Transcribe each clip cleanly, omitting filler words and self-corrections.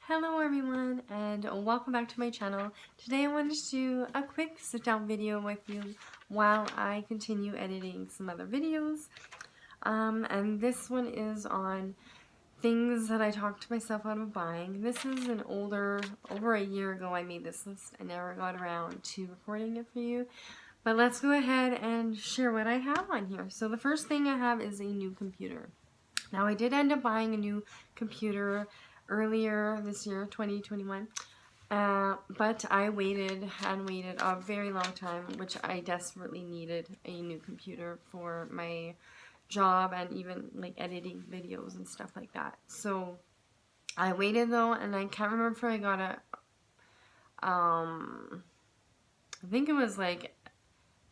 Hello everyone and welcome back to my channel. Today I wanted to do a quick sit down video with you while I continue editing some other videos. And this one is on things that I talked myself out of buying. This is an over a year ago I made this list. I never got around to recording it for you. But let's go ahead and share what I have on here. So the first thing I have is a new computer. Now I did end up buying a new computer earlier this year, 2021, but I waited and waited a very long time, which I desperately needed a new computer for my job and even like editing videos and stuff like that. So I waited though, and I can't remember if I got a, I think it was like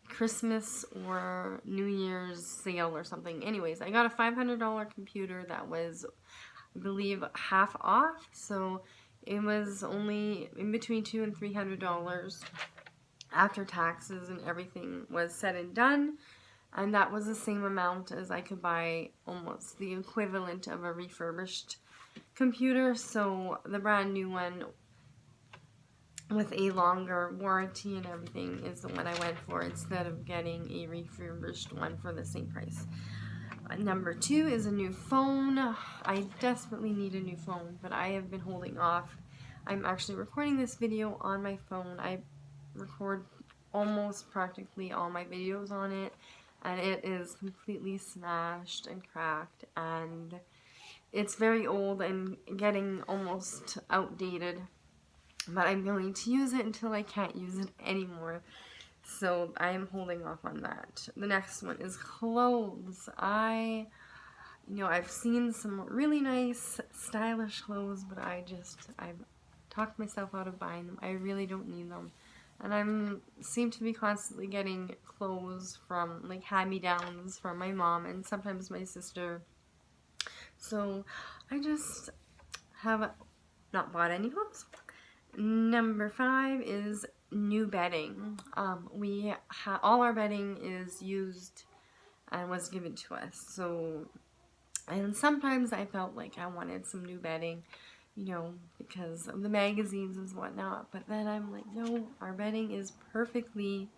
Christmas or New Year's sale or something. Anyways, I got a $500 computer that was, I believe, half off, so it was only in between $200 and $300 after taxes and everything was said and done, and that was the same amount as I could buy almost the equivalent of a refurbished computer. So the brand new one with a longer warranty and everything is the one I went for instead of getting a refurbished one for the same price. Number 2 is a new phone. I desperately need a new phone, but I have been holding off. I'm actually recording this video on my phone. I record almost practically all my videos on it, and it is completely smashed and cracked, and it's very old and getting almost outdated, but I'm going to use it until I can't use it anymore. So I am holding off on that. The next one is clothes. I've seen some really nice, stylish clothes, but I've talked myself out of buying them. I really don't need them. And I seem to be constantly getting clothes from, like, hand-me-downs from my mom and sometimes my sister. So I just have not bought any clothes. Number 5 is new bedding. All our bedding is used and was given to us. So, and sometimes I felt like I wanted some new bedding, because of the magazines and whatnot. But then I'm like, no, our bedding is perfectly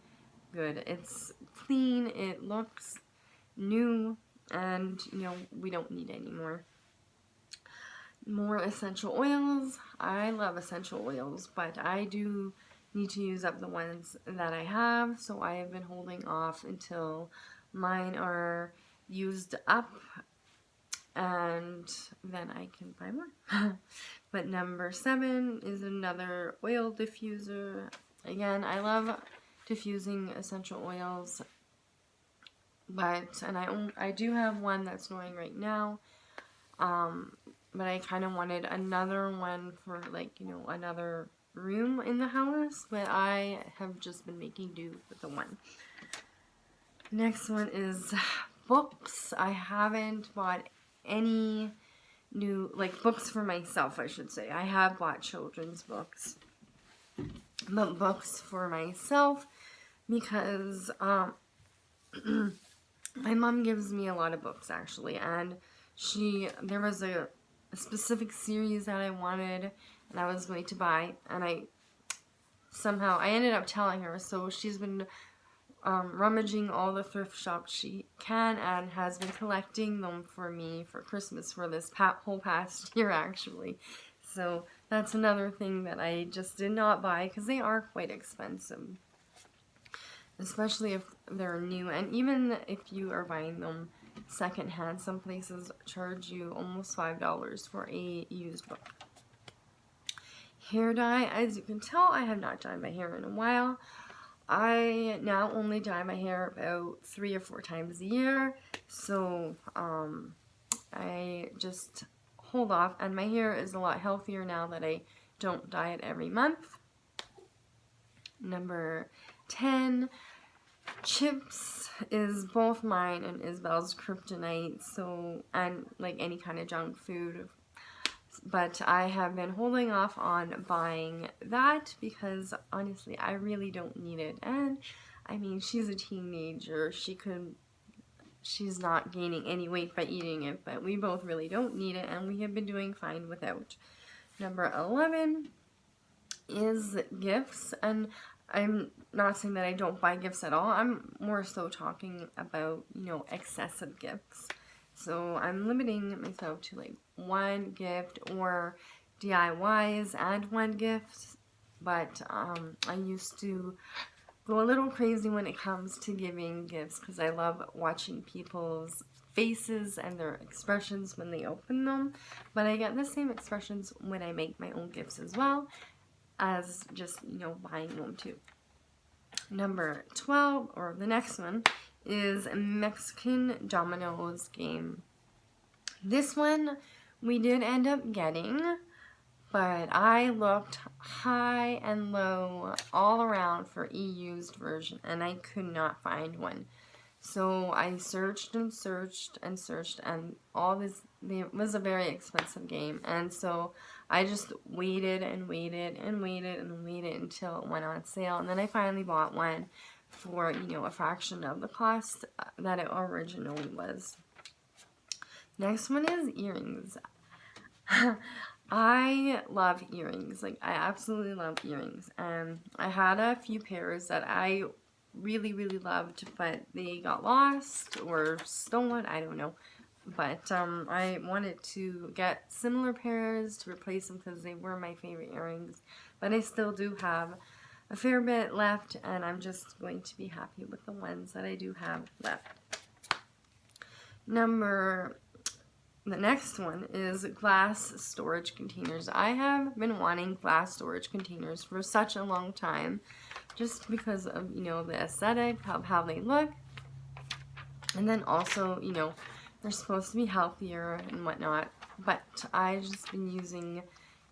good. It's clean. It looks new, and we don't need any more. More essential oils. I love essential oils, but I do need to use up the ones that I have, so I have been holding off until mine are used up, and then I can buy more. But number 7 is another oil diffuser. Again, I love diffusing essential oils, and I do have one that's going right now. But I kind of wanted another one for, like, another room in the house, but I have just been making do with the one. Next one is books. I haven't bought any new, like, books for myself, I should say. I have bought children's books, but books for myself because my mom gives me a lot of books, actually, and there was a specific series that I wanted and I was going to buy, and I ended up telling her, so she's been rummaging all the thrift shops she can and has been collecting them for me for Christmas for this whole past year, actually. So that's another thing that I just did not buy because they are quite expensive, especially if they're new, and even if you are buying them secondhand, some places charge you almost $5 for a used book. Hair dye. As you can tell, I have not dyed my hair in a while. I now only dye my hair about 3 or 4 times a year, so I just hold off, and my hair is a lot healthier now that I don't dye it every month. Number 10, chips is both mine and Isabel's kryptonite, and like any kind of junk food. But I have been holding off on buying that because honestly I really don't need it. And I mean, she's a teenager, she's not gaining any weight by eating it, but we both really don't need it, and we have been doing fine without. Number 11 is gifts, and I'm not saying that I don't buy gifts at all. I'm more so talking about, you know, excessive gifts. So I'm limiting myself to like one gift or DIYs and one gift. But I used to go a little crazy when it comes to giving gifts because I love watching people's faces and their expressions when they open them. But I get the same expressions when I make my own gifts as well as just, you know, buying them too. Number 12, or the next one, is Mexican Dominoes game. This one we did end up getting, but I looked high and low all around for a used version, and I could not find one. So I searched and searched and searched, and it was a very expensive game, and so I just waited and waited and waited and waited until it went on sale, and then I finally bought one for, you know, a fraction of the cost that it originally was. Next one is earrings. I love earrings. Like, I absolutely love earrings. I had a few pairs that I really, really loved, but they got lost or stolen. I don't know. But I wanted to get similar pairs to replace them because they were my favorite earrings. But I still do have a fair bit left, and I'm just going to be happy with the ones that I do have left. The next one is glass storage containers. I have been wanting glass storage containers for such a long time, just because of, you know, the aesthetic of how they look, and then also, you know, they're supposed to be healthier and whatnot. But I've just been using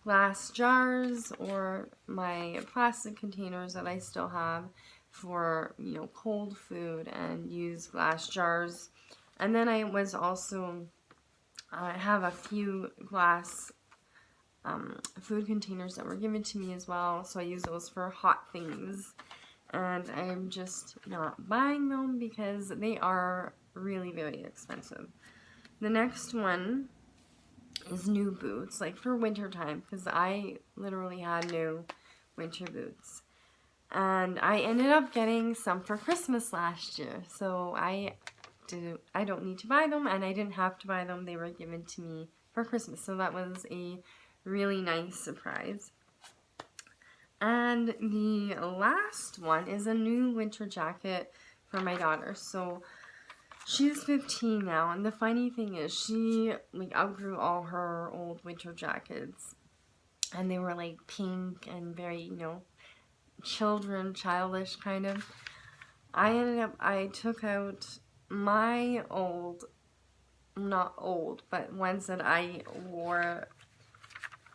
glass jars or my plastic containers that I still have for, you know, cold food, and use glass jars. And then I have a few glass food containers that were given to me as well, so I use those for hot things. And I'm just not buying them because they are really very expensive. The next one is new boots, like for winter time, because I literally had new winter boots. And I ended up getting some for Christmas last year, so I don't need to buy them, and I didn't have to buy them. They were given to me for Christmas, so that was a really nice surprise. And the last one is a new winter jacket for my daughter. So she's 15 now, and the funny thing is she like outgrew all her old winter jackets, and they were like pink and very, you know, childish kind of. I took out my old, not old, but ones that I wore,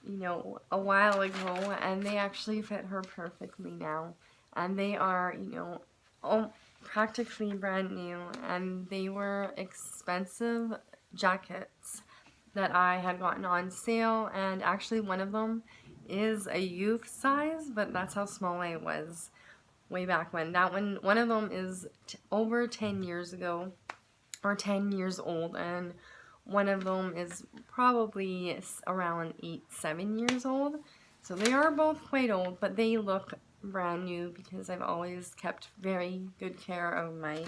you know, a while ago, and they actually fit her perfectly now. And they are, you know, practically brand new, and they were expensive jackets that I had gotten on sale, and actually one of them is a youth size, but that's how small I was way back when. One of them is over 10 years ago, or 10 years old, and one of them is probably around 7 years old. So they are both quite old, but they look brand new because I've always kept very good care of my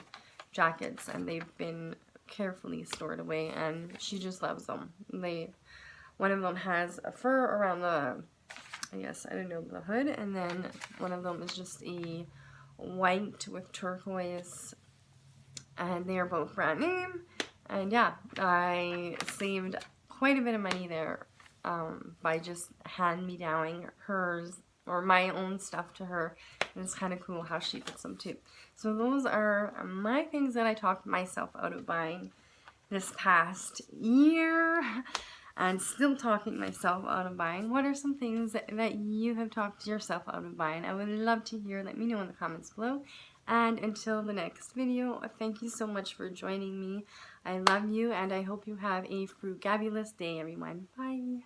jackets, and they've been carefully stored away, and she just loves them. One of them has a fur around the, I guess, I don't know, the hood, and then one of them is just a white with turquoise, and they are both brand new. And yeah, I saved quite a bit of money there by just hand-me-downing hers, or my own stuff to her. And it's kind of cool how she fits them too. So those are my things that I talked myself out of buying this past year, and still talking myself out of buying. What are some things that you have talked yourself out of buying? I would love to hear. Let me know in the comments below. And until the next video, thank you so much for joining me. I love you, and I hope you have a frugabulous day, everyone. Bye.